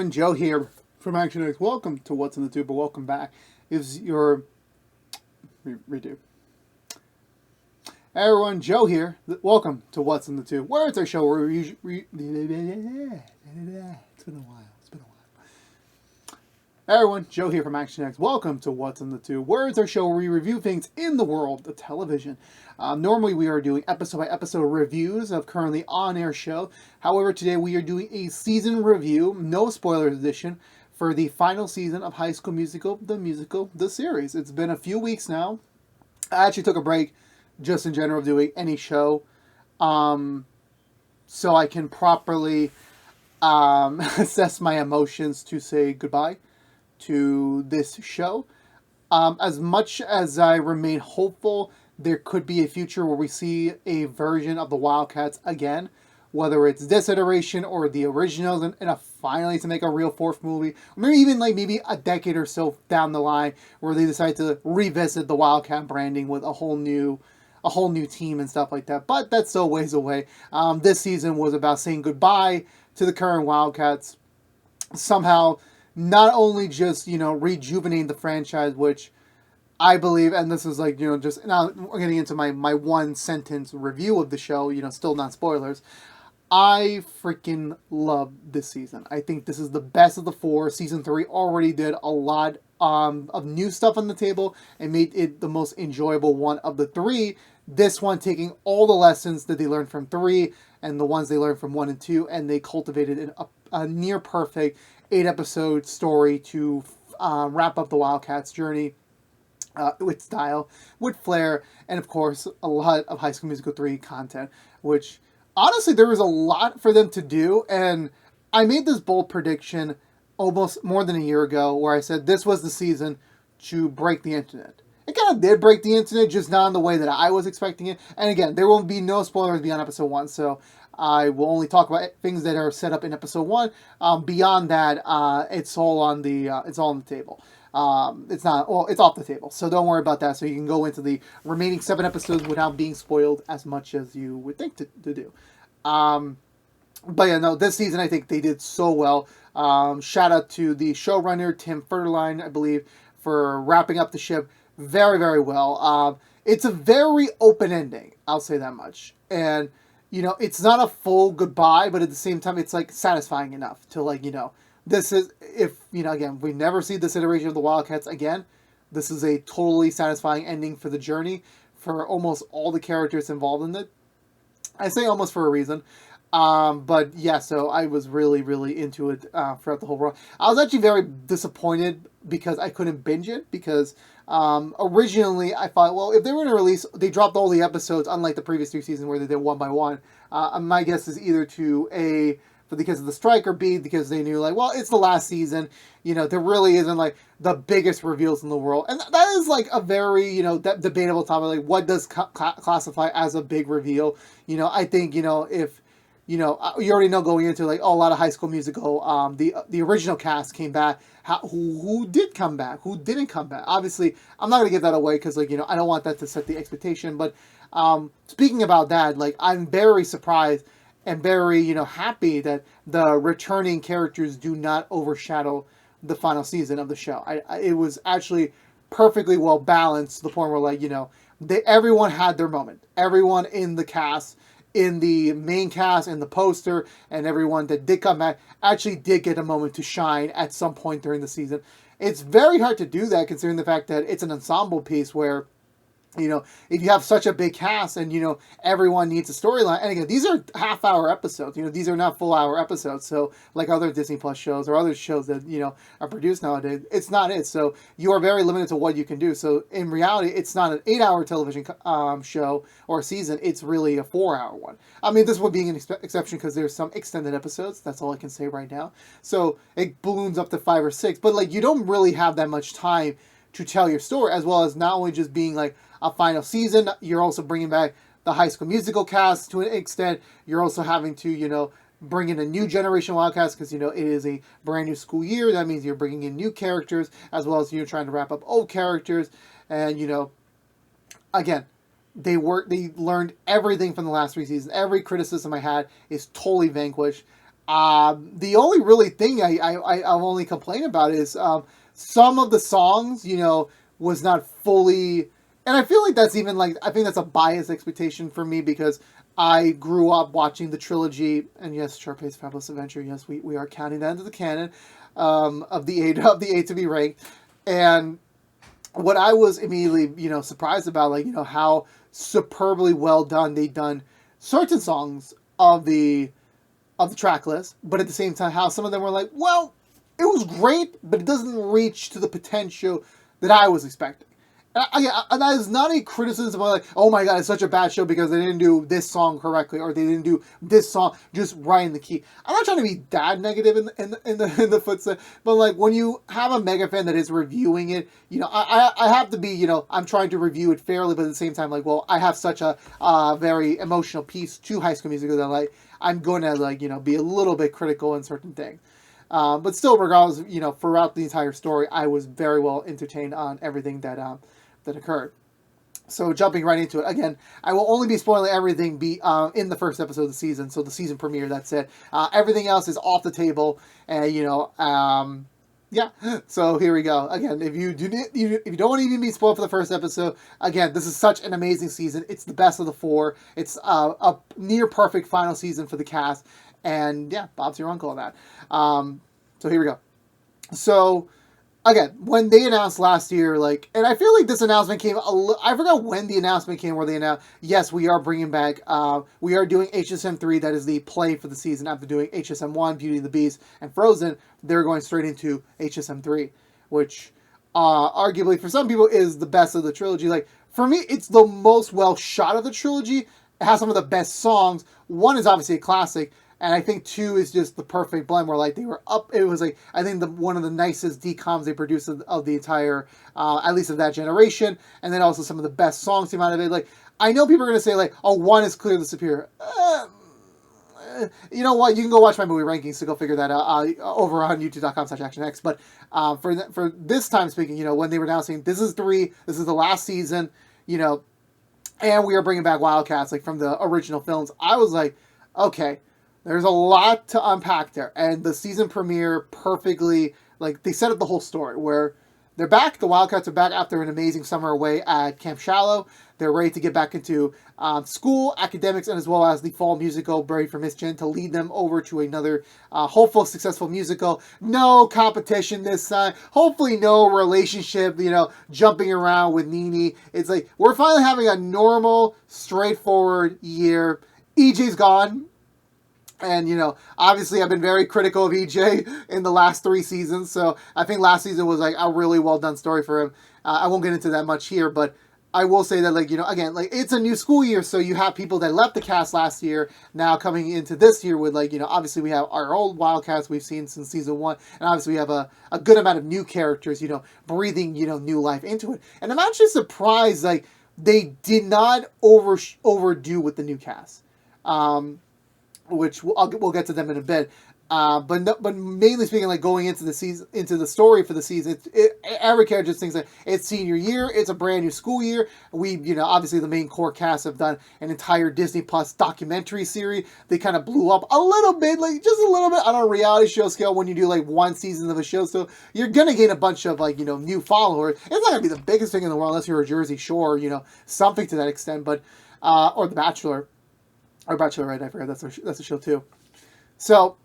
everyone, Joe here from ActionX. Welcome to What's in the Tube, or welcome back. Is your redo. Hey everyone, Joe here. Welcome to What's in the Tube, where it's our show where we usually it's been a while. Hey everyone, Joe here from ActionX. Welcome to What's in the Tube, where it's our show where we review things in the world of television. Normally we are doing episode-by-episode reviews of currently on-air show. However, today we are doing a season review, no spoilers edition, for the final season of High School Musical, the series. It's been a few weeks now. I actually took a break just in general of doing any show, so I can properly assess my emotions to say goodbye to this show. As much as I remain hopeful there could be a future where we see a version of the Wildcats again, whether it's this iteration or the originals, and finally to make a real fourth movie, or maybe even maybe a decade or so down the line where they decide to revisit the Wildcat branding with a whole new team and stuff like that. But that's still ways away. This season was about saying goodbye to the current Wildcats. Somehow, not only just, rejuvenating the franchise, which I believe, and this is just now we're getting into my one sentence review of the show, still not spoilers. I freaking love this season. I think this is the best of the four. Season 3 already did a lot of new stuff on the table and made it the most enjoyable one of the three. This one taking all the lessons that they learned from 3 and the ones they learned from 1 and 2, and they cultivated a near perfect 8-episode story to wrap up the Wildcats' journey with style, with flair, and of course a lot of High School Musical 3 content, which honestly there was a lot for them to do. And I made this bold prediction almost more than a year ago where I said this was the season to break the internet. It kind of did break the internet, just not in the way that I was expecting it. And again, there will be no spoilers beyond episode 1, so I will only talk about things that are set up in episode 1. Beyond that, it's all on the table. It's off the table, so don't worry about that. So you can go into the remaining 7 episodes without being spoiled as much as you would think to do. But yeah, no, this season I think they did so well. Shout out to the showrunner, Tim Furterline, I believe, for wrapping up the ship very, very well. It's a very open ending, I'll say that much. And, it's not a full goodbye, but at the same time, it's, satisfying enough to, this is, again, we never see this iteration of the Wildcats again. This is a totally satisfying ending for the journey, for almost all the characters involved in it. I say almost for a reason. But yeah, so I was really, really into it throughout the whole run. I was actually very disappointed because I couldn't binge it, because originally I thought, well, if they were going to release, they dropped all the episodes, unlike the previous 3 seasons where they did one by one. My guess is either to A, because of the strike, or B, because they knew, it's the last season, there really isn't, the biggest reveals in the world. And that is, a very, debatable topic, what does classify as a big reveal? I think, if, you already know going into, a lot of High School Musical, the original cast came back. Who did come back? Who didn't come back? Obviously, I'm not going to give that away because, I don't want that to set the expectation. But speaking about that, I'm very surprised and very, happy that the returning characters do not overshadow the final season of the show. It was actually perfectly well balanced to the point where, everyone had their moment. Everyone in the cast, in the main cast, in the poster, and everyone that did come back actually did get a moment to shine at some point during the season. It's very hard to do that considering the fact that it's an ensemble piece where, if you have such a big cast and, everyone needs a storyline. And again, these are half-hour episodes. These are not full-hour episodes. So, like other Disney Plus shows or other shows that, are produced nowadays, it's not it. So, you are very limited to what you can do. So, in reality, it's not an 8-hour television show or season. It's really a 4-hour one. I mean, this would be an exception because there's some extended episodes. That's all I can say right now. So, it balloons up to 5 or 6. But, you don't really have that much time to tell your story, as well as not only just being, a final season, you're also bringing back the High School Musical cast to an extent. You're also having to, bring in a new generation Wildcats because, it is a brand new school year. That means you're bringing in new characters as well as trying to wrap up old characters. And, again, they learned everything from the last 3 seasons. Every criticism I had is totally vanquished. The only really thing I'll only complain about is some of the songs, was not fully, and I feel like that's even like, I think that's a biased expectation for me because I grew up watching the trilogy, and yes, Sharpay's Fabulous Adventure, yes, we are counting that into the canon of the eight to be ranked, and what I was immediately, surprised about, like, how superbly well done they've done certain songs of the track list, but at the same time, how some of them were like, well, it was great, but it doesn't reach to the potential that I was expecting. And that is not a criticism of like, oh my god, it's such a bad show because they didn't do this song correctly or they didn't do this song just right in the key. I'm not trying to be that negative in the footsteps, but like when you have a mega fan that is reviewing it, I have to be, I'm trying to review it fairly, but at the same time, like, well, I have such a very emotional piece to High School Musical that like I'm going to like be a little bit critical in certain things. But still, regardless, throughout the entire story, I was very well entertained on everything that occurred. So jumping right into it, again, I will only be spoiling everything in the first episode of the season, so the season premiere, that's it. Everything else is off the table, and yeah. So here we go. Again, if you don't want to even be spoiled for the first episode, again, this is such an amazing season. It's the best of the four. It's a near perfect final season for the cast, and yeah, Bob's your uncle on that. So here we go. So again, when they announced last year, like, and I feel like this announcement came, I forgot when the announcement came where they announced, yes, we are bringing back, we are doing HSM3, that is the play for the season. After doing HSM1, Beauty and the Beast, and Frozen, they're going straight into HSM3, which, arguably, for some people, is the best of the trilogy. Like, for me, it's the most well shot of the trilogy. It has some of the best songs. One is obviously a classic, and I think 2 is just the perfect blend where like they were up. It was like, I think one of the nicest decoms they produced of the entire, at least of that generation. And then also some of the best songs came out of it. Like, I know people are going to say like, oh, 1 is clearly superior. You know what? You can go watch my movie rankings to go figure that out over on youtube.com/ActionX. But for this time speaking, when they were announcing this is 3, this is the last season, and we are bringing back Wildcats like from the original films, I was like, okay, there's a lot to unpack there. And the season premiere perfectly, like, they set up the whole story where they're back. The Wildcats are back after an amazing summer away at Camp Shallow. They're ready to get back into school, academics, and as well as the fall musical, ready for Miss Jen to lead them over to another hopeful, successful musical. No competition this time. Hopefully no relationship, jumping around with Nene. It's like, we're finally having a normal, straightforward year. EJ's gone. And, obviously I've been very critical of EJ in the last 3 seasons. So I think last season was like a really well done story for him. I won't get into that much here, but I will say that, like, again, like, it's a new school year. So you have people that left the cast last year now coming into this year with, like, obviously we have our old Wildcats we've seen since season 1. And obviously we have a good amount of new characters, breathing, new life into it. And I'm actually surprised, like, they did not overdo with the new cast. Which we'll get to them in a bit. But mainly speaking, like, going into the season, into the story for the season, every character just thinks that it's senior year, it's a brand new school year. We, obviously the main core cast have done an entire Disney Plus documentary series. They kind of blew up a little bit, like just a little bit on a reality show scale when you do like 1 season of a show. So you're gonna gain a bunch of like, new followers. It's not gonna be the biggest thing in the world unless you're a Jersey Shore, something to that extent, but or The Bachelor. Or Bachelorette, I forgot that's a show too. So,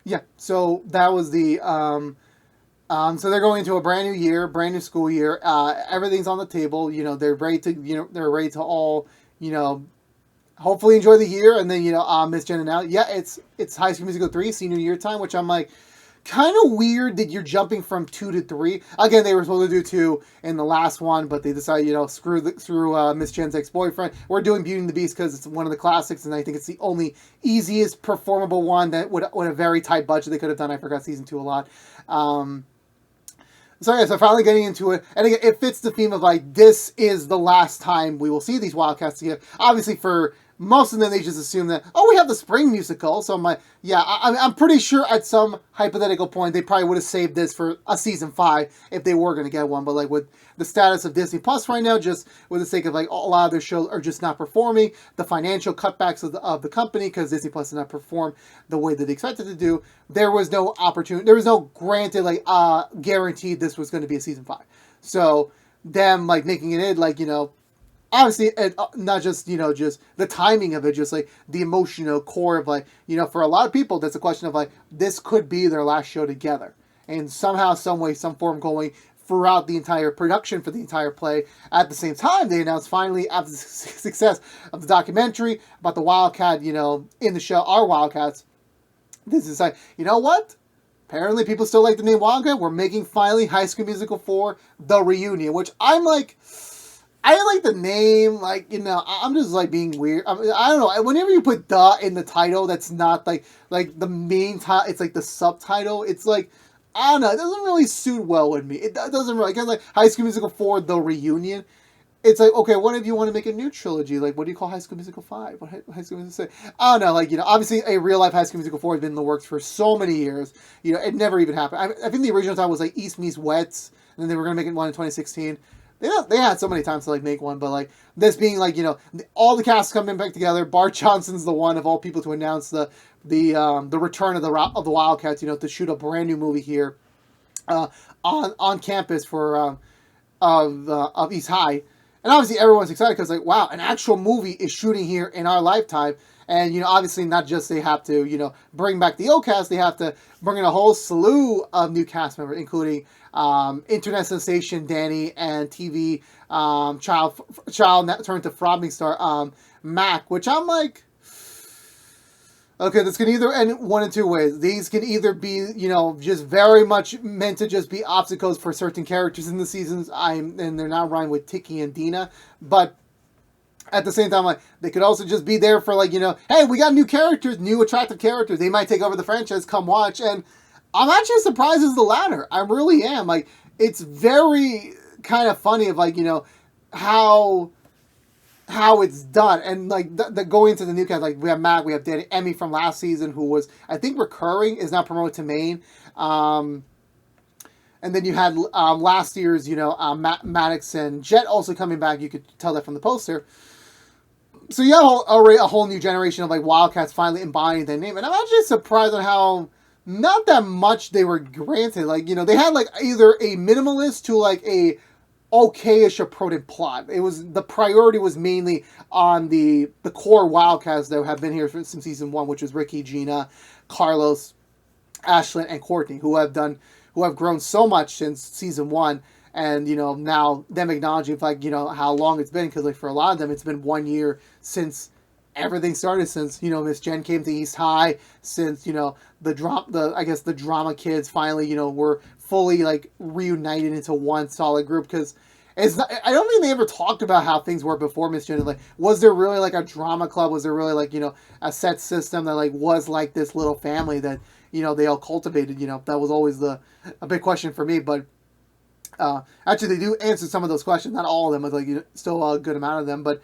yeah, so that was the, so they're going into a brand new year, brand new school year. Everything's on the table. They're ready to all, hopefully enjoy the year. And then, Miss Jen and now, yeah, it's High School Musical 3, senior year time, which I'm like, kind of weird that you're jumping from 2 to 3. Again, they were supposed to do 2 in the last one, but they decided, screw Miss Jen's ex-boyfriend. We're doing Beauty and the Beast because it's one of the classics, and I think it's the only easiest performable one that with a very tight budget they could have done. I forgot season 2 a lot. So yeah, so finally getting into it, and again, it fits the theme of like, this is the last time we will see these Wildcats together. Obviously for most of them, they just assume that, oh, we have the spring musical. So I'm like, yeah, I'm pretty sure at some hypothetical point they probably would have saved this for a season 5 if they were going to get one. But like with the status of Disney Plus right now, just with the sake of like a lot of their shows are just not performing, the financial cutbacks of the company because Disney Plus did not perform the way that they expected to do, there was no opportunity, there was no granted like guaranteed this was going to be a season 5. So them like making it in, like, obviously, not just, just the timing of it, just like the emotional core of like, for a lot of people, that's a question of like, this could be their last show together. And somehow, some way, some form going throughout the entire production for the entire play. At the same time, they announced finally, after the success of the documentary about the Wildcat, in the show, Our Wildcats, this is like, you know what? Apparently people still like the name Wildcat. We're making finally High School Musical 4, The Reunion, which I'm like, I like the name, like, I'm just, like, being weird. I don't know. Whenever you put "the" in the title, that's not, like the main title. It's, like, the subtitle. It's, like, I don't know. It doesn't really suit well with me. It doesn't really. Because, like, High School Musical 4, The Reunion. It's, like, okay, what if you want to make a new trilogy? Like, what do you call High School Musical 5? What High School Musical 6? I don't know. Like, obviously, a real-life High School Musical 4 has been in the works for so many years. It never even happened. I think the original title was, like, East Meets West. And then they were going to make it one in 2016. They had so many times to like make one, but like this being like all the cast coming back together. Bart Johnson's the one of all people to announce the return of the Wildcats. To shoot a brand new movie here on campus for of East High, and obviously everyone's excited because like wow, an actual movie is shooting here in our lifetime. And, obviously not just they have to, bring back the old cast, they have to bring in a whole slew of new cast members, including internet sensation Danny and TV child turned to frogging star Mac, which I'm like, okay, this can either end one in two ways. These can either be, just very much meant to just be obstacles for certain characters in the seasons, and they're not rhyme with Tiki and Dina, but at the same time, like, they could also just be there for, like, hey, we got new characters, new attractive characters. They might take over the franchise, come watch. And I'm actually surprised it's the latter. I really am. Like, it's very kind of funny of, like, how it's done. And, like, the going into the new cast, like, we have Mac, we have Danny, Emmy from last season, who was, I think, recurring, is now promoted to main. And then you had last year's, Maddox and Jet also coming back. You could tell that from the poster. So you have already a whole new generation of like Wildcats finally embodying their name, and I'm actually surprised on how not that much they were granted. Like they had like either a minimalist to like a okayish approach plot. It was the priority was mainly on the core Wildcats that have been here since season 1, which was Ricky, Gina, Carlos, Ashlyn, and Courtney, who have grown so much since season 1. And, now them acknowledging, like, how long it's been. Because, like, for a lot of them, it's been 1 year since everything started. Since, Miss Jen came to East High. Since, the drama kids finally, were fully, like, reunited into one solid group. Because I don't think they ever talked about how things were before Miss Jen. Like, was there really, like, a drama club? Was there really, like, a set system that, like, was like this little family that, they all cultivated? That was always a big question for me. But actually, they do answer some of those questions. Not all of them, but like still a good amount of them. But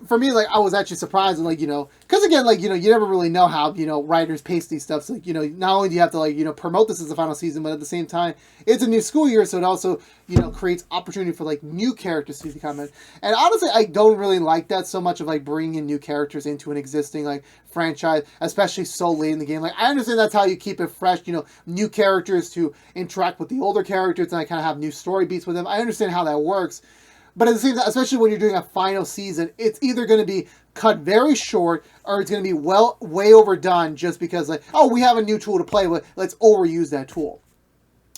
for me, like I was actually surprised, and like because again, like you never really know how writers pace these stuff. So like not only do you have to like promote this as the final season, but at the same time, it's a new school year, so it also creates opportunity for like new characters to come in. And honestly, I don't really like that so much of like bringing in new characters into an existing like franchise, especially so late in the game. Like I understand that's how you keep it fresh, new characters to interact with the older characters and I kind of have new story beats with them. I understand how that works. But at the same time, especially when you're doing a final season, it's either going to be cut very short or it's going to be way overdone just because, like, oh, we have a new tool to play with. Let's overuse that tool.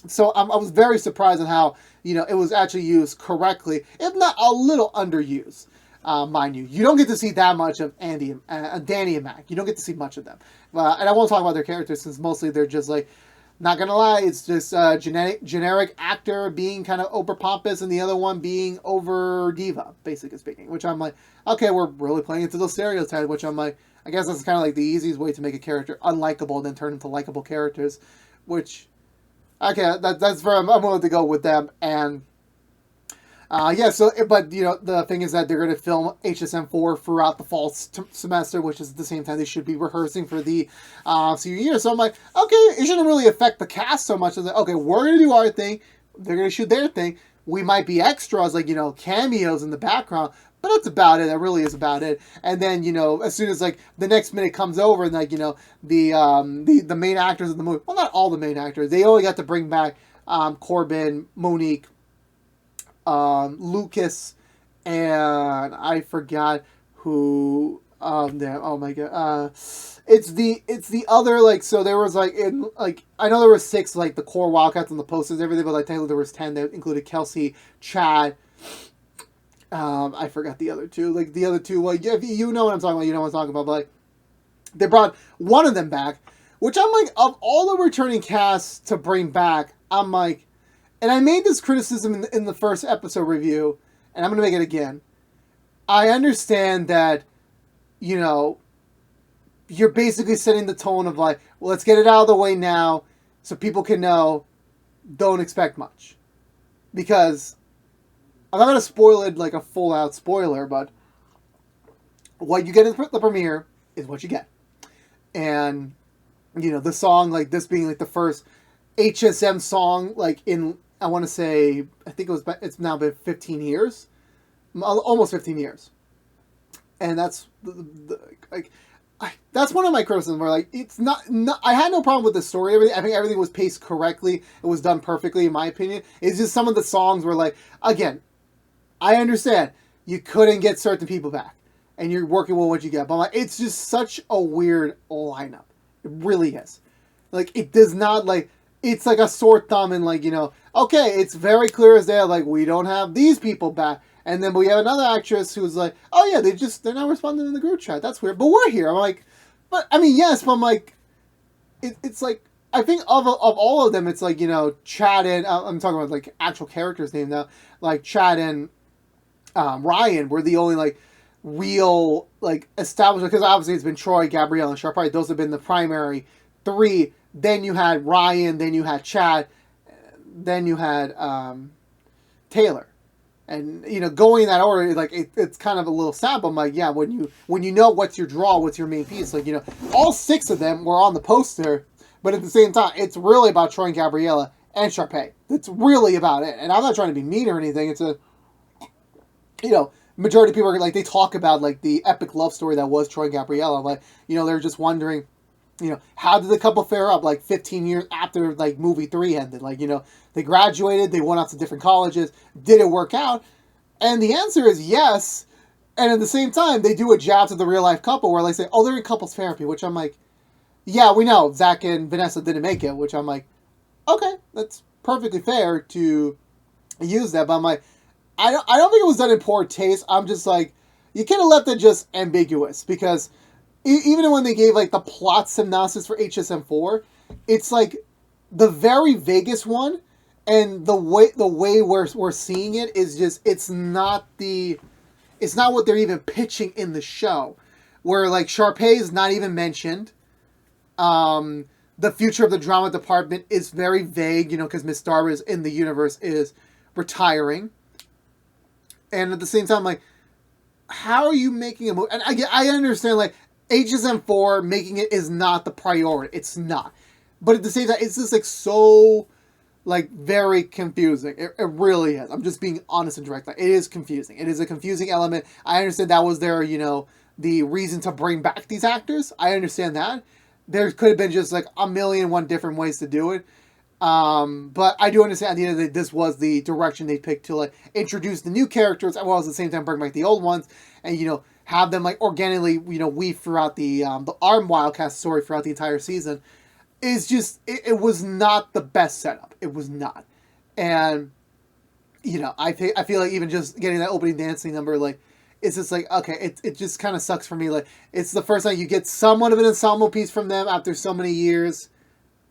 So I was very surprised at how, it was actually used correctly, if not a little underused, mind you. You don't get to see that much of Danny and Mac. You don't get to see much of them. And I won't talk about their characters since mostly they're just like, not gonna lie, it's just a generic actor being kind of over pompous and the other one being over diva, basically speaking. Which I'm like, okay, we're really playing into those stereotypes, which I'm like, I guess that's kind of like the easiest way to make a character unlikable and then turn into likable characters. Which, okay, that's where I'm willing to go with them. And Yeah, so, but, the thing is that they're going to film HSM4 throughout the fall semester, which is at the same time they should be rehearsing for the senior year. So I'm like, okay, it shouldn't really affect the cast so much. I was like, okay, we're going to do our thing. They're going to shoot their thing. We might be extras, like, cameos in the background, but that's about it. That really is about it. And then, as soon as, like, the next minute comes over and, like, the main actors of the movie, well, not all the main actors, they only got to bring back Corbin, Monique, Lucas, and I forgot who. Damn, oh my god. It's the other, like, so there was, like, in, like, I know there was 6, like, the core Wildcats and the posters and everything, but like technically there was 10 that included Kelsey, Chad. I forgot the other 2. Like, the other 2, well, if you know what I'm talking about, you know what I'm talking about. But like, they brought one of them back, which I'm like, of all the returning casts to bring back, I'm like, and I made this criticism in the first episode review, and I'm going to make it again. I understand that, you're basically setting the tone of like, well, let's get it out of the way now so people can know, don't expect much. Because I'm not going to spoil it like a full out spoiler, but what you get in the premiere is what you get. And, the song, like this being like the first HSM song, like in, I want to say, I think it's now been 15 years, almost 15 years. And that's like, that's one of my criticisms where, like, it's not I had no problem with the story. I think everything was paced correctly. It was done perfectly, in my opinion. It's just some of the songs were like, again, I understand you couldn't get certain people back, and you're working with what you get. But like, it's just such a weird lineup. It really is. Like, it does not, like, it's like a sore thumb and, like, okay, it's very clear as day, like, we don't have these people back. And then we have another actress who's like, oh yeah, they're not responding in the group chat. That's weird. But we're here. I'm like, but I mean, yes, but I'm like, it's like, I think of all of them, it's like, Chad and, I'm talking about like actual characters' name now, like Chad and Ryan were the only like real like established, because obviously it's been Troy, Gabrielle, and Sharpay. Those have been the primary 3. Then you had Ryan, then you had Chad, then you had Taylor. And, going in that order, like, it's kind of a little sad, but I'm like, yeah, when you know what's your draw, what's your main piece, like, all 6 of them were on the poster, but at the same time, it's really about Troy and Gabriella and Sharpay. It's really about it. And I'm not trying to be mean or anything. It's a, majority of people are, like, they talk about, like, the epic love story that was Troy and Gabriella. Like, they're just wondering, how did the couple fare up, like, 15 years after, like, movie 3 ended? Like, they graduated, they went out to different colleges, did it work out? And the answer is yes. And at the same time, they do a jab to the real-life couple where they say, oh, they're in couples therapy, which I'm like, yeah, we know, Zach and Vanessa didn't make it, which I'm like, okay, that's perfectly fair to use that, but I'm like, I don't think it was done in poor taste. I'm just like, you could have left it just ambiguous, because even when they gave, like, the plot synopsis for HSM4, it's, like, the very vaguest one, and the way we're seeing it is just, it's not what they're even pitching in the show, where, like, Sharpay is not even mentioned. The future of the drama department is very vague, because Miss Darvis in the universe is retiring. And at the same time, like, how are you making a movie? And I understand, like, HSM4 making it is not the priority. It's not. But at the same time, it's just, like, so, like, very confusing. It really is. I'm just being honest and direct. Like, it is confusing. It is a confusing element. I understand that was their, the reason to bring back these actors. I understand that. There could have been just, like, 1,000,001 different ways to do it. But I do understand at the end of the day, this was the direction they picked to, like, introduce the new characters, as well as at the same time bring back the old ones, and, have them, like, organically, weave throughout the ARM Wildcats story throughout the entire season. Is just, it was not the best setup. It was not. And, I feel like even just getting that opening dancing number, like, it's just like, okay, it just kind of sucks for me. Like, it's the first time you get somewhat of an ensemble piece from them after so many years.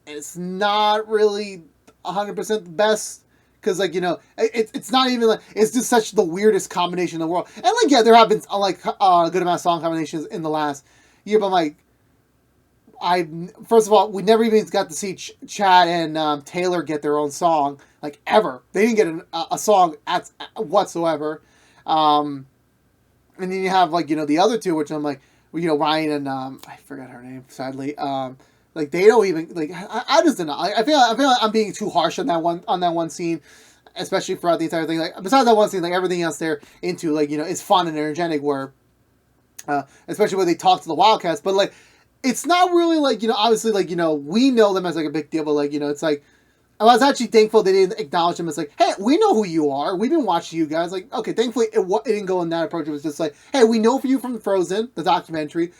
And it's not really 100% the best. Because, like, it's not even, like, it's just such the weirdest combination in the world. And, like, yeah, there have been, like, a good amount of song combinations in the last year. But, like, first of all, we never even got to see Chad and Taylor get their own song. like ever. They didn't get a song whatsoever. And then you have like the other two, which I'm like, Ryan and I forgot her name sadly. Like they don't even like I just don't know. I feel like I'm being too harsh on that one scene, especially throughout the entire thing. Like besides that one scene, like everything else they're into like is fun and energetic. Where especially when they talk to the Wildcats, but like it's not really like obviously like we know them as like a big deal, but like it's like I was actually thankful they didn't acknowledge him as like, hey, we know who you are. We've been watching you guys. Like, okay, thankfully it didn't go in that approach. It was just like, hey, we know for you from Frozen, the documentary.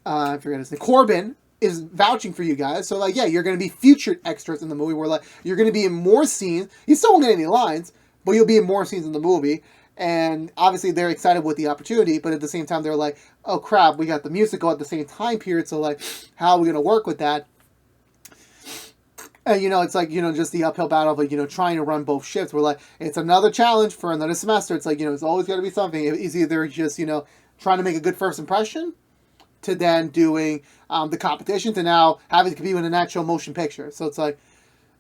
I forget his name. Corbin is vouching for you guys. So like, yeah, you're going to be featured extras in the movie. Where like you're going to be in more scenes. You still won't get any lines, but you'll be in more scenes in the movie. And obviously they're excited with the opportunity, but at the same time they're like, oh crap, we got the musical at the same time period. So like, how are we going to work with that? And, it's like, just the uphill battle of, like, trying to run both shifts. We're like, it's another challenge for another semester. It's like, it's always got to be something. It's either just, trying to make a good first impression to then doing the competition to now having to compete with an actual motion picture. So it's like,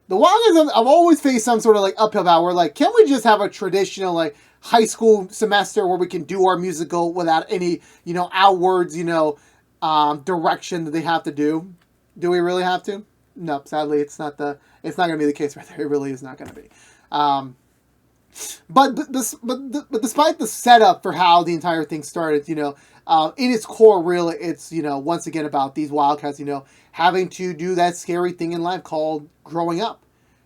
the longest I've always faced some sort of, like, uphill battle. We're like, can we just have a traditional, like, high school semester where we can do our musical without any, outwards, direction that they have to do? Do we really have to? No, sadly, it's not going to be the case right there. It really is not going to be. But despite the setup for how the entire thing started, in its core, really, it's once again about these Wildcats, having to do that scary thing in life called growing up,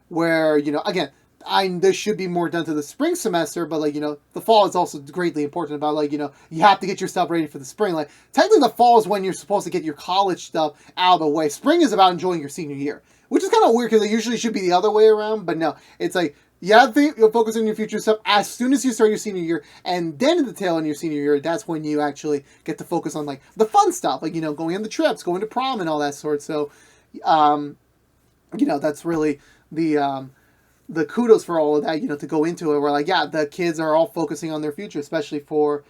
where again, this should be more done to the spring semester, but like the fall is also greatly important about like you have to get yourself ready for the spring. Like technically, the fall is when you're supposed to get your college stuff out of the way. Spring is about enjoying your senior year, which is kind of weird because it usually should be the other way around. But no, it's like you'll focus on your future stuff as soon as you start your senior year, and then at the tail end of your senior year, that's when you actually get to focus on like the fun stuff, like going on the trips, going to prom, and all that sort. So, that's really the kudos for all of that, to go into it. Where like, yeah, the kids are all focusing on their future, especially for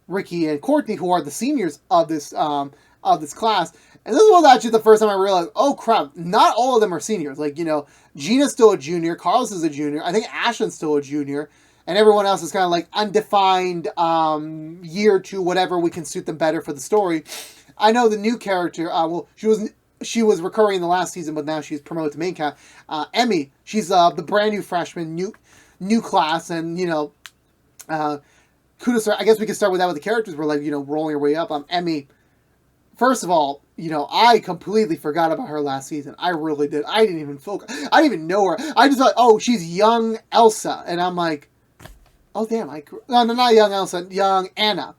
Ricky and Courtney, who are the seniors of this class. And this was actually the first time I realized, oh crap, not all of them are seniors. Like, Gina's still a junior, Carlos is a junior, I think Ashton's still a junior, and everyone else is kind of like undefined year to whatever we can suit them better for the story. I know the new character, she was recurring in the last season, but now she's promoted to main cast. Emmy, she's the brand new freshman, new class, and kudos. I guess we can start with that with the characters. We're like rolling our way up. Emmy. First of all, I completely forgot about her last season. I really did. I didn't even focus. I didn't even know her. I just thought, oh, she's young Elsa, and I'm like, oh damn, no, not young Elsa, young Anna.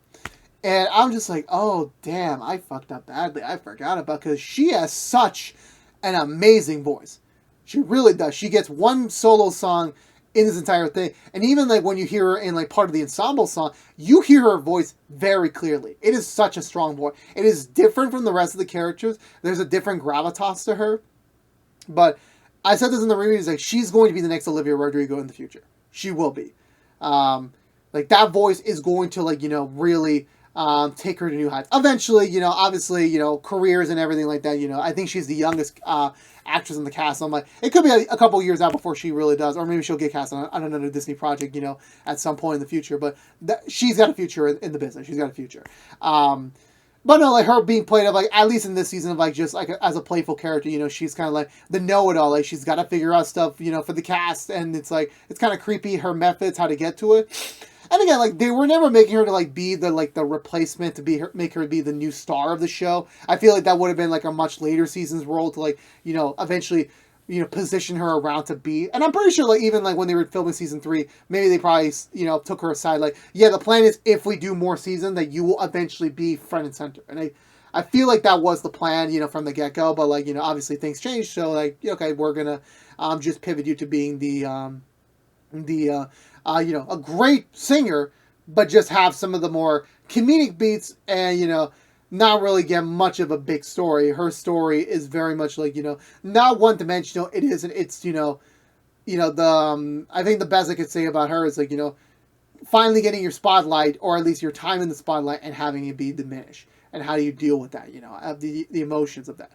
And I'm just like, oh, damn, I fucked up badly. I forgot about because she has such an amazing voice. She really does. She gets one solo song in this entire thing. And even like when you hear her in like part of the ensemble song, you hear her voice very clearly. It is such a strong voice. It is different from the rest of the characters. There's a different gravitas to her. But I said this in the reviews, like she's going to be the next Olivia Rodrigo in the future. She will be. Like that voice is going to like, really take her to new heights. Eventually, obviously, careers and everything like that, I think she's the youngest actress in the cast. So I'm like, it could be a couple years out before she really does, or maybe she'll get cast on another Disney project, at some point in the future. But she's got a future in the business. She's got a future. But no, like her being played of like, at least in this season, of like just like as a playful character, she's kind of like the know-it-all. Like she's got to figure out stuff, for the cast, and it's like it's kind of creepy her methods, how to get to it. And again, like they were never making her to like be the replacement to make her be the new star of the show. I feel like that would have been like a much later season's role to like eventually position her around to be. And I'm pretty sure like even like when they were filming season 3, maybe they probably took her aside like, yeah, the plan is if we do more season that you will eventually be front and center. And I feel like that was the plan from the get go. But like obviously things changed. So like okay, we're gonna just pivot you to being a great singer, but just have some of the more comedic beats and, not really get much of a big story. Her story is very much like, not one-dimensional. It isn't. It's, I think the best I could say about her is like, finally getting your spotlight, or at least your time in the spotlight, and having it be diminished. And how do you deal with that, the emotions of that.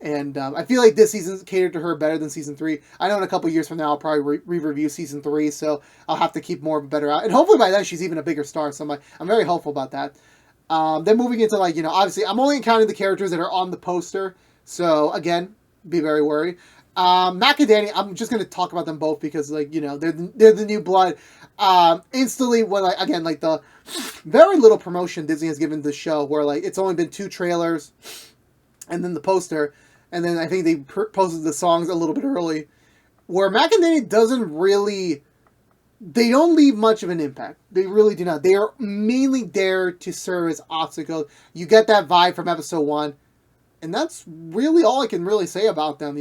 And I feel like this season's catered to her better than season 3. I know in a couple years from now I'll probably re-review season 3, so I'll have to keep more of a better out. And hopefully by then she's even a bigger star, so I'm very hopeful about that. Then moving into, like, obviously I'm only counting the characters that are on the poster, so again, be very wary. Mac and Danny, I'm just going to talk about them both because, like, they're the new blood. Instantly, when, like, again, like, the very little promotion Disney has given the show, where, like, it's only been 2 trailers and then the poster, and then I think they posted the songs a little bit early, where Mac and Danny doesn't really, they don't leave much of an impact. They really do not. They are mainly there to serve as obstacles. You get that vibe from episode 1, and that's really all I can really say about them,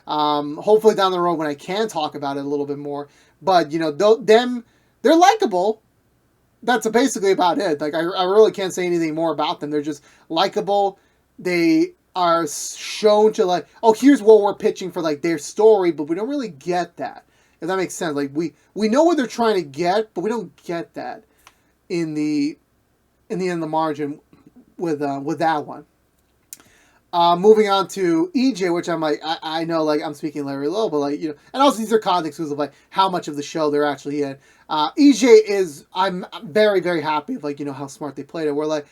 Hopefully down the road when I can talk about it a little bit more. But, they're likable. That's basically about it. Like, I really can't say anything more about them. They're just likable. They are shown to, like, oh, here's what we're pitching for, like, their story, but we don't really get that. If that makes sense. Like, we know what they're trying to get, but we don't get that in the margin with that one. Moving on to EJ, which I'm like, I know, like, I'm speaking very low, but, like, and also these are context clues of, like, how much of the show they're actually in. EJ is, I'm very, very happy with, like, how smart they played it. We're like,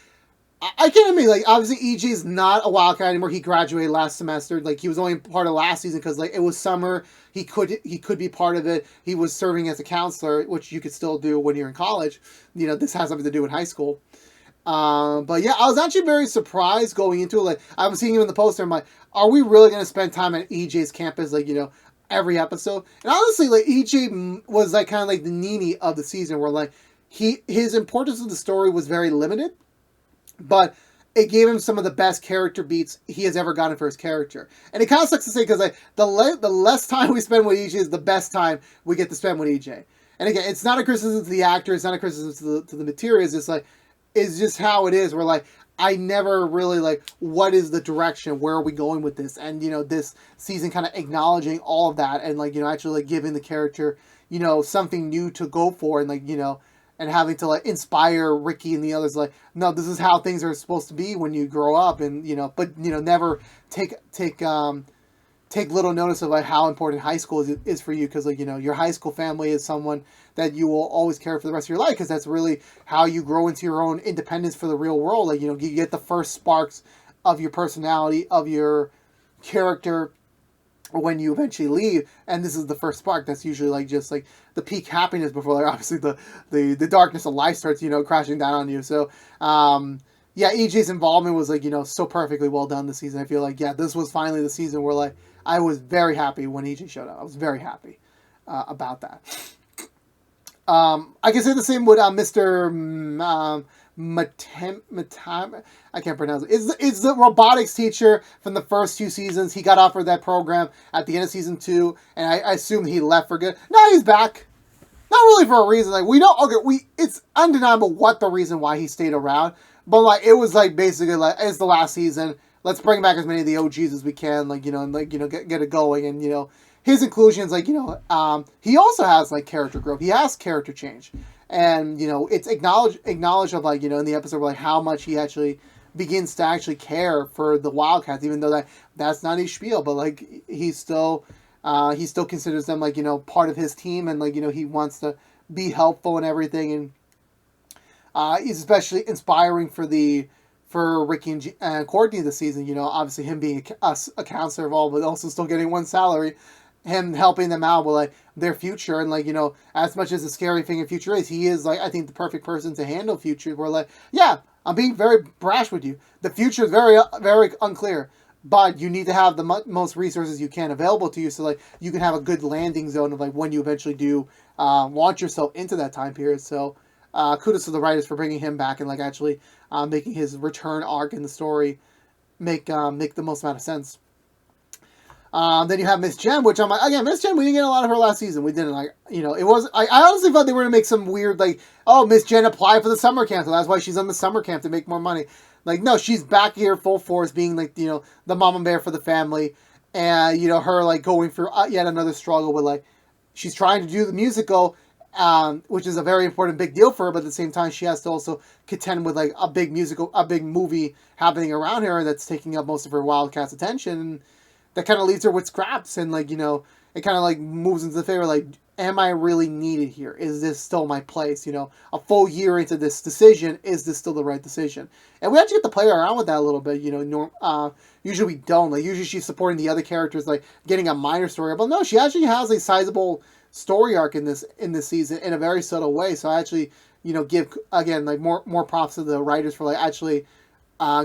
I can't admit, like, obviously EJ is not a Wildcat anymore. He graduated last semester. Like, he was only part of last season because, like, it was summer. He could be part of it. He was serving as a counselor, which you could still do when you're in college. This has something to do with high school. But yeah, I was actually very surprised going into it. Like, I was seeing him in the poster. I'm like, are we really going to spend time at EJ's campus, like, every episode? And honestly, like, EJ was, like, kind of like the Nini of the season, where, like, his importance of the story was very limited, but it gave him some of the best character beats he has ever gotten for his character. And it kind of sucks to say, because, like, the less time we spend with EJ is the best time we get to spend with EJ. And again, it's not a criticism to the actor, it's not a criticism to the material, it's just, like, it's just how it is. We're like, I never really, like, what is the direction? Where are we going with this? And, this season kind of acknowledging all of that and, like, actually, like, giving the character, something new to go for, and, like, and having to, like, inspire Ricky and the others, like, no, this is how things are supposed to be when you grow up, and, but, never take little notice of, like, how important high school is for you, because, like, your high school family is someone that you will always care for the rest of your life, because that's really how you grow into your own independence for the real world. Like, you get the first sparks of your personality, of your character, when you eventually leave, and this is the first spark. That's usually, like, just, like, the peak happiness before, like, obviously the darkness of life starts, crashing down on you. So, yeah, EJ's involvement was, like, so perfectly well done this season. I feel like, yeah, this was finally the season where, like, I was very happy when EJ showed up. I was very happy about that. I can say the same with Mr. I can't pronounce it. It's the robotics teacher from the first 2 seasons. He got offered that program at the end of season 2, and I assume he left for good. Now he's back. Not really for a reason. Like, it's undeniable what the reason why he stayed around. But, like, it was, like, basically, like, it's the last season. Let's bring back as many of the OGs as we can, like, and, like, get it going. And, his inclusions, like, he also has, like, character growth. He has character change. And, it's acknowledged of, like, in the episode, like, how much he actually begins to actually care for the Wildcats, even though that's not his spiel. But, like, he still considers them, like, part of his team. And, like, he wants to be helpful and everything. And he's especially inspiring for Ricky and Courtney this season. Obviously him being a counselor of all, but also still getting one salary. Him helping them out with, like, their future, and, like, as much as the scary thing in future is, he is, like, I think the perfect person to handle future. We're like, yeah, I'm being very brash with you. The future is very, very unclear, but you need to have the most resources you can available to you, so, like, you can have a good landing zone of, like, when you eventually do launch yourself into that time period. So kudos to the writers for bringing him back and, like, actually making his return arc in the story make the most amount of sense. Then you have Miss Jen, which I'm like, again, Miss Jen, we didn't get a lot of her last season. We didn't, like, it was, I honestly thought they were going to make some weird, like, oh, Miss Jen applied for the summer camp, so that's why she's on the summer camp, to make more money. Like, no, she's back here full force, being, like, the mama bear for the family, and, her, like, going through yet another struggle with, like, she's trying to do the musical, which is a very important big deal for her. But at the same time, she has to also contend with like a big movie happening around her that's taking up most of her Wildcats' attention. And that kind of leaves her with scraps, and like it kind of like moves into the favor. Like, am I really needed here? Is this still my place? A full year into this decision, is this still the right decision? And we actually get to play around with that a little bit. Usually we don't. Like, usually she's supporting the other characters, like getting a minor story. But no, she actually has a sizable story arc in this season in a very subtle way. So I actually, give again like more props to the writers for like actually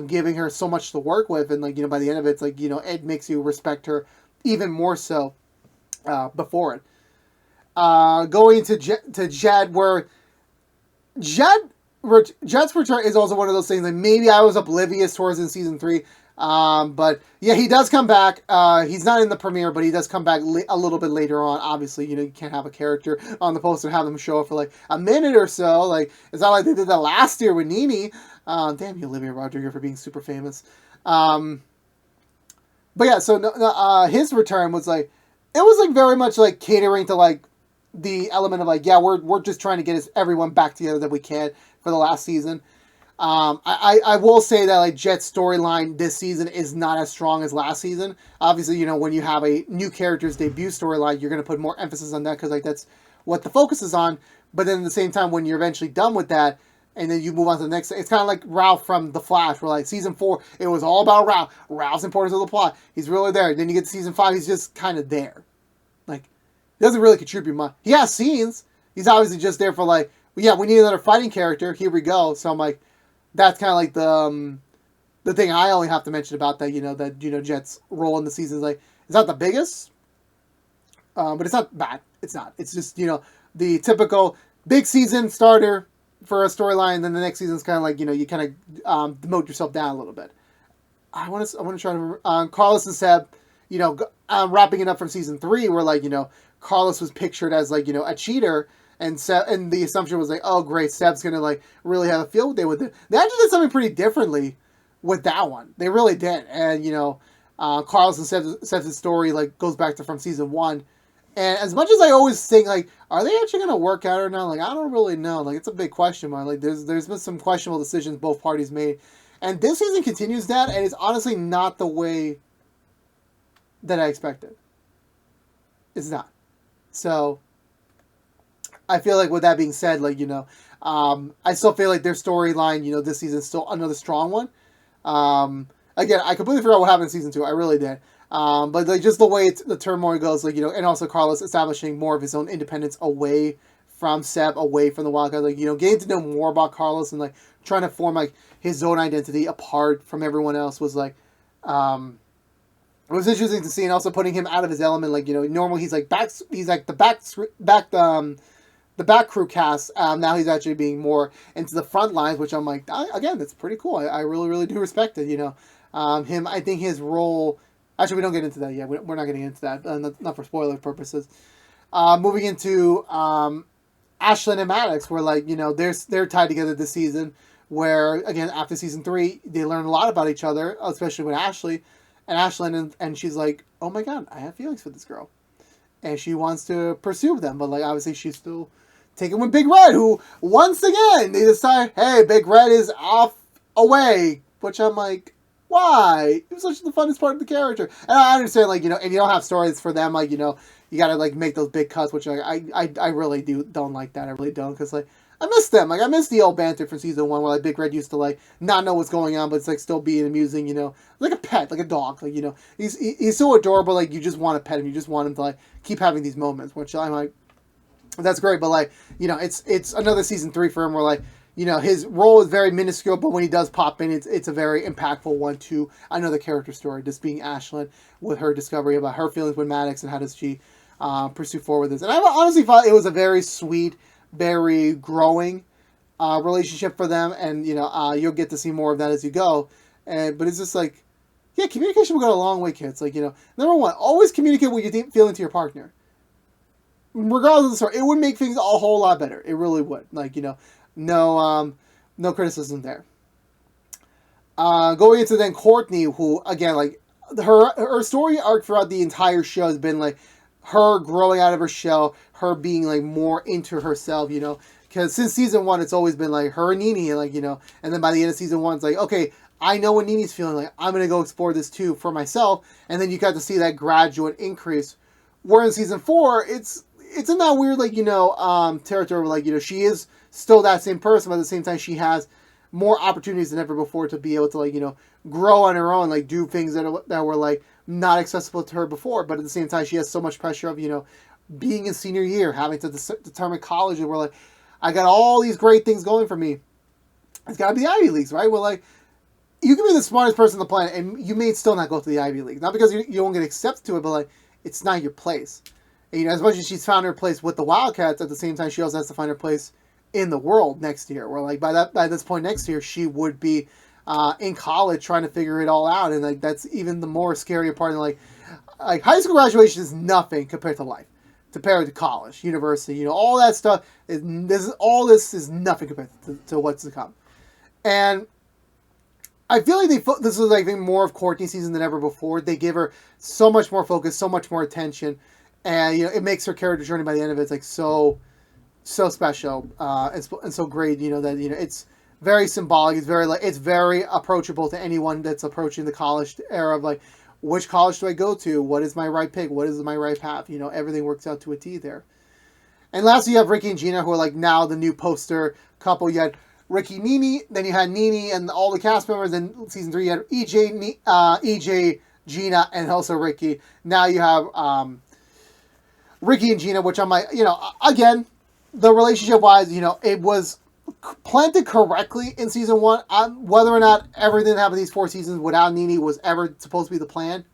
giving her so much to work with, and like by the end of it, it's like it makes you respect her even more so before it. Going to Jed, where Jed's return is also one of those things that maybe I was oblivious towards in season 3. But yeah, he does come back. He's not in the premiere, but he does come back a little bit later on. Obviously, you can't have a character on the poster and have them show up for like a minute or so. Like, it's not like they did that last year with Nini. Damn you, Olivia Rodrigo, for being super famous. But yeah, so his return was like, it was like very much like catering to like the element of like, yeah, we're just trying to get everyone back together that we can for the last season. I will say that like Jet's storyline this season is not as strong as last season. Obviously, when you have a new character's debut storyline, you're going to put more emphasis on that because like that's what the focus is on. But then at the same time, when you're eventually done with that, and then you move on to the next, it's kind of like Ralph from The Flash, where like season 4, it was all about Ralph. Ralph's importance of the plot. He's really there. Then you get to season 5, he's just kind of there. Like, he doesn't really contribute much. He has scenes. He's obviously just there for like, yeah, we need another fighting character. Here we go. So I'm like, that's kind of like the thing I only have to mention about that, Jet's role in the season is like, it's not the biggest, but it's not bad. It's not. It's just, the typical big season starter for a storyline, and then the next season's kind of like, you kind of demote yourself down a little bit. I want to try to remember, Carlos and Seb, wrapping it up from season 3, where like, Carlos was pictured as like, a cheater, and the assumption was like, oh great, Seb's gonna like really have a field day with it. They actually did something pretty differently with that one. They really did. And Carlos and Seb's story like goes back to from season 1. And as much as I always think like, are they actually gonna work out or not? Like, I don't really know. Like, it's a big question mark. Like, there's been some questionable decisions both parties made, and this season continues that, and it's honestly not the way that I expected. It's not. So I feel like with that being said, like, I still feel like their storyline, this season is still another strong one. Again, I completely forgot what happened in season 2. I really did. But like just the way the turmoil goes, like, and also Carlos establishing more of his own independence away from Seb, away from the Wildcat, like, getting to know more about Carlos and like trying to form like his own identity apart from everyone else was like, it was interesting to see, and also putting him out of his element. Like, normally he's like the back crew cast. Now he's actually being more into the front lines, which I'm like, again, that's pretty cool. I really, really do respect it. I think his role. Actually, we don't get into that yet. We're not getting into that. Not for spoiler purposes. Moving into Ashlyn and Maddox, where like they're tied together this season. Where again after season 3, they learn a lot about each other, especially with Ashley. And Ashlyn, and she's like, oh my god, I have feelings for this girl. And she wants to pursue them, but like obviously she's still taken with Big Red, who once again they decide, hey, Big Red is off away. Which I'm like, why? It was such the funnest part of the character. And I understand, like, if you don't have stories for them, like, you gotta like make those big cuts, which I really don't like that. I really don't, because like I miss them. Like, I miss the old banter from season 1 where like Big Red used to like not know what's going on, but it's like still being amusing, like a pet, like a dog. Like, he's so adorable. Like, you just want to pet him. You just want him to like keep having these moments, which I'm like, that's great. But like, it's another season 3 for him where like, his role is very minuscule, but when he does pop in, it's a very impactful one to another character story. Just being Ashlyn with her discovery about her feelings with Maddox and how does she pursue forward this. And I honestly thought it was a very sweet, very growing relationship for them, and you'll get to see more of that as you go. But it's just like, yeah, communication will go a long way, kids. Like, number one, always communicate what you're feeling to your partner, regardless of the story. It would make things a whole lot better. It really would. Like, no criticism there. Going into then Courtney, who again, like her story arc throughout the entire show has been like her growing out of her shell, her being like more into herself, you know, because since season one, it's always been like her and Nini, and like, you know, and then by the end of season one, it's like, okay, I know what Nini's feeling like. I'm gonna go explore this too for myself, and then you got to see that gradual increase. Where in season four, it's in that weird like, you know, territory where like, you know, she is still that same person, but at the same time she has more opportunities than ever before to be able to like, you know, grow on her own, like do things that were like not accessible to her before. But at the same time, she has so much pressure of, you know, being in senior year, having to determine college, and we're like, I got all these great things going for me. It's got to be the Ivy Leagues, right? Well, like, you can be the smartest person on the planet, and you may still not go to the Ivy League. Not because you won't get accepted to it, but like, it's not your place. And, you know, as much as she's found her place with the Wildcats, at the same time, she also has to find her place in the world next year. Where like by this point next year, she would be in college trying to figure it all out, and like that's even the more scary part. And like high school graduation is nothing compared to life, compared to college, university, you know, all that stuff. This is nothing compared to what's to come. And I feel like this was like more of Courtney's season than ever before. They give her so much more focus, so much more attention, and you know it makes her character journey by the end of it, it's like so special and so great. You know that, you know, it's very symbolic. It's very approachable to anyone that's approaching the college era of like, which college do I go to? What is my right pick? What is my right path? You know, everything works out to a T there. And lastly, you have Ricky and Gina, who are like now the new poster couple. You had Ricky, Nini, then you had Nini and all the cast members. Then season 3, you had EJ, Gina, and also Ricky. Now you have Ricky and Gina, which I'm like, you know, again, the relationship wise, you know, it was planted correctly in season 1. Whether or not everything that happened these 4 seasons without Nini was ever supposed to be the plan,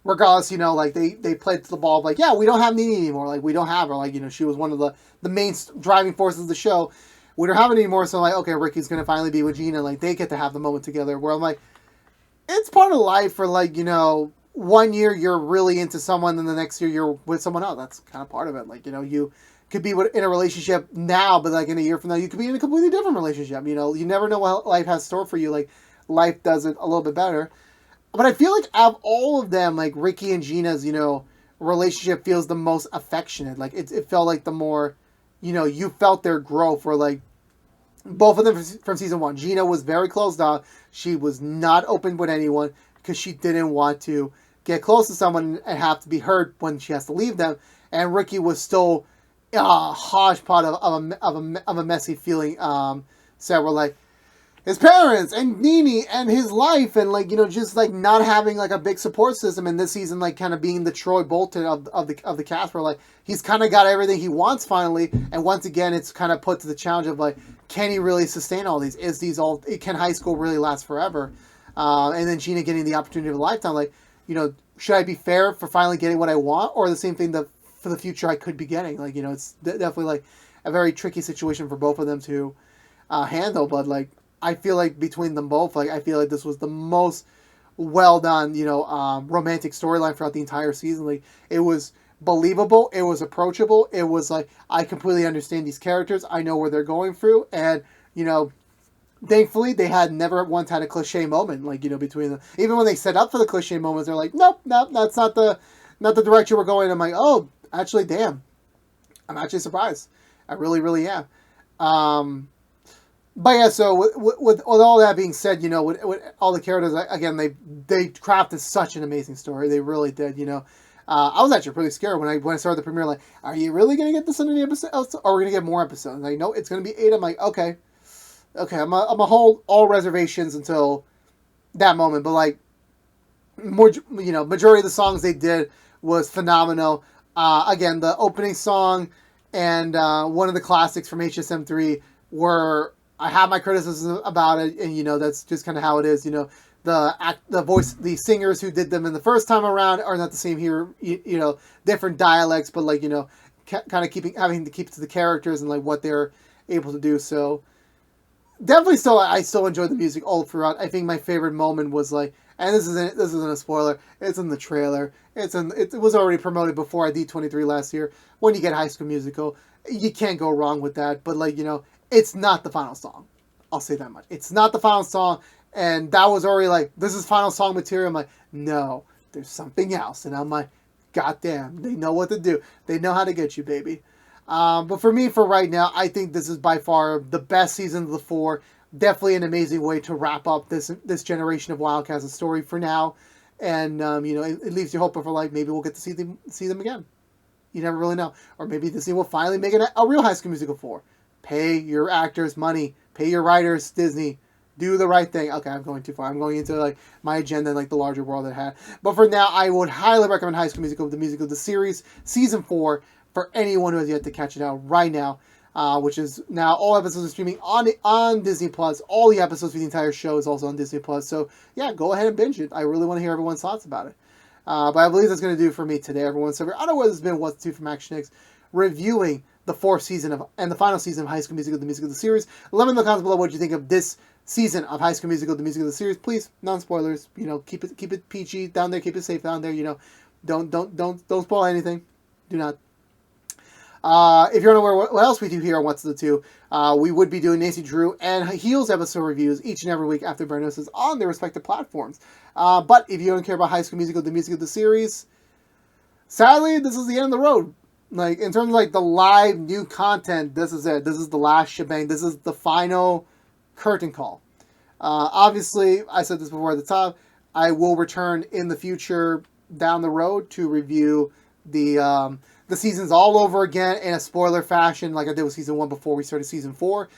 regardless, you know, like they played to the ball of like, yeah, we don't have Nini anymore. Like, we don't have her. Like, you know, she was one of the main driving forces of the show. We don't have it anymore. So like, okay, Ricky's going to finally be with Gina. Like, they get to have the moment together where I'm like, it's part of life for like, you know, one year you're really into someone and the next year you're with someone else. That's kind of part of it. Like, you know, you could be in a relationship now, but like in a year from now, you could be in a completely different relationship. You know, you never know what life has in store for you. Like, life does it a little bit better. But I feel like out of all of them, like Ricky and Gina's, you know, relationship feels the most affectionate. Like it felt like the more, you know, you felt their growth. Where like both of them from season 1, Gina was very closed off. She was not open with anyone because she didn't want to get close to someone and have to be hurt when she has to leave them. And Ricky was still hodgepodge of a messy feeling. So we're like, his parents and Nini and his life, and like, you know, just like not having like a big support system. In this season, like kind of being the Troy Bolton of the cast, where like he's kind of got everything he wants finally, and once again it's kind of put to the challenge of like, can he really sustain all these? Can high school really last forever? And then Gina getting the opportunity of a lifetime. Like, you know, should I be fair for finally getting what I want, or the same thing that for the future I could be getting? Like, you know, it's definitely like a very tricky situation for both of them to handle. But like, I feel like between them both, like I feel like this was the most well done, you know, romantic storyline throughout the entire season. Like, it was believable, it was approachable, it was like, I completely understand these characters, I know where they're going through, and you know, thankfully they had never once had a cliche moment, like, you know, between them. Even when they set up for the cliche moments, they're like, nope, that's not the direction we're going. I'm like, oh, actually, damn, I'm actually surprised. I really, really am. But yeah, so with all that being said, you know, with all the characters, again, they crafted such an amazing story. They really did, you know. I was actually pretty scared when I started the premiere. Like, are you really gonna get this in any episode, or are we gonna get more episodes? Like, no, it's gonna be 8. I'm like, okay, I'm gonna hold all reservations until that moment. But like, more, you know, majority of the songs they did was phenomenal. Again, the opening song and one of the classics from HSM3 were. I have my criticism about it, and you know, that's just kind of how it is. You know, the singers who did them in the first time around are not the same here. You know, different dialects, but like, you know, kind of having to keep to the characters and like what they're able to do. So definitely, I still enjoy the music all throughout. I think my favorite moment was like, and this isn't a spoiler. It's in the trailer. It was already promoted before at D23 last year. When you get High School Musical, you can't go wrong with that. But like, you know, it's not the final song. I'll say that much. It's not the final song. And that was already like, this is final song material. I'm like, no, there's something else. And I'm like, goddamn, they know what to do. They know how to get you, baby. But for me, for right now, I think this is by far the best season of the 4. Definitely an amazing way to wrap up this generation of Wildcats' story for now. And, it leaves you hoping for, like, maybe we'll get to see them again. You never really know. Or maybe Disney will finally make a real High School Musical 4. Pay your actors money. Pay your writers, Disney. Do the right thing. Okay, I'm going too far. I'm going into, like, my agenda and, like, the larger world that I had. But for now, I would highly recommend High School Musical, the musical, the series, Season 4, for anyone who has yet to catch it out right now. Which is now all episodes are streaming on Disney Plus. All the episodes for the entire show is also on Disney Plus. So, yeah, go ahead and binge it. I really want to hear everyone's thoughts about it. But I believe that's going to do for me today, everyone. So, I don't know what has been What's Two from ActionX, reviewing the 4th season and the final season of High School Musical, the musical, the series. Let me know in the comments below what you think of this season of High School Musical, the musical, the series. Please, non-spoilers. Keep it PG down there. Keep it safe down there. Don't spoil anything. Do not. If you're unaware what else we do here on What's the Two, we would be doing Nancy Drew and Heels episode reviews each and every week after Bernosis on their respective platforms. But if you don't care about High School Musical, the musical, the series, sadly, this is the end of the road. Like, in terms of, like, the live new content, this is it. This is the last shebang. This is the final curtain call. Obviously, I said this before at the top, I will return in the future down the road to review the seasons all over again in a spoiler fashion, like I did with Season 1 before we started Season 4.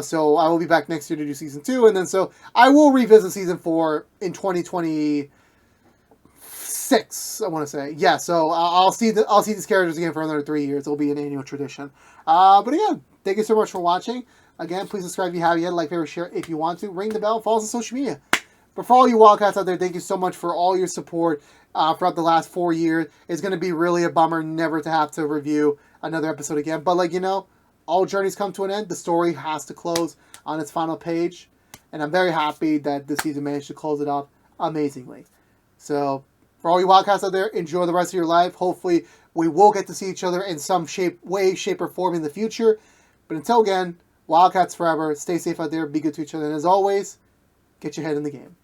So I will be back next year to do Season 2, and then so I will revisit Season 4 in 2026, I want to say. Yeah, so I'll see these characters again for another 3 years. It'll be an annual tradition. But again, thank you so much for watching. Again, please subscribe if you haven't yet, like, favorite, share if you want to. Ring the bell, follow us on social media. But for all you Wildcats out there, thank you so much for all your support throughout the last 4 years. It's going to be really a bummer never to have to review another episode again. But, like, all journeys come to an end. The story has to close on its final page. And I'm very happy that this season managed to close it up amazingly. So, for all you Wildcats out there, enjoy the rest of your life. Hopefully, we will get to see each other in some way, shape, or form in the future. But until again, Wildcats forever. Stay safe out there. Be good to each other. And as always, get your head in the game.